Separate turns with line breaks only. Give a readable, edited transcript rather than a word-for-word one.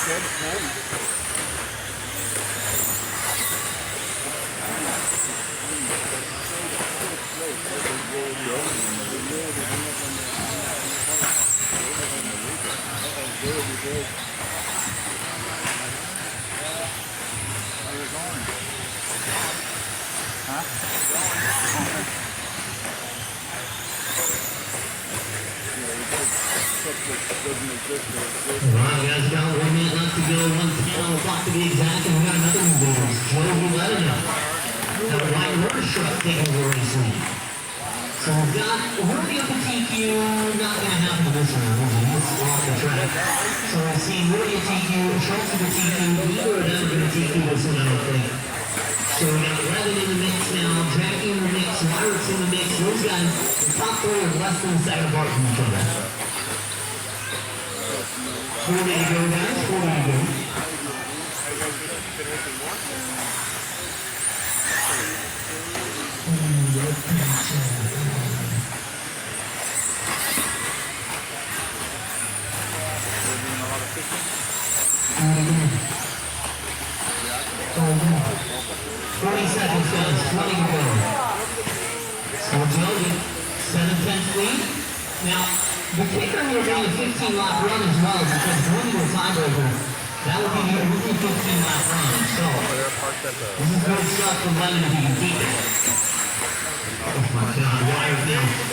Alright, guys, got 1 minute left to go, 1:10 on the clock to be exact, and we got another one going. Joe Lettina. Now, Ryan Rorschach taking the race lead. So we've got Rudy up at TQ, not going to happen this round, he's off the track. So we'll see Rudy at TQ, Schultz at TQ, neither of them are going to TQ this one, I don't think. So we got Levin in the mix now, Jackie in the mix, Myrick's in the mix. Those guys, the top three are less than a second apart from each other. 40 to go, guys, 40 to go. Seconds, guys, 20 to go. So Joe, 7/10 lead. Now, the kicker here being a 15-lap run as well, because one more tiebreaker, that would be the only 15-lap run. So, this is good stuff from Lemon if he can keep it. Oh my God, Wires now.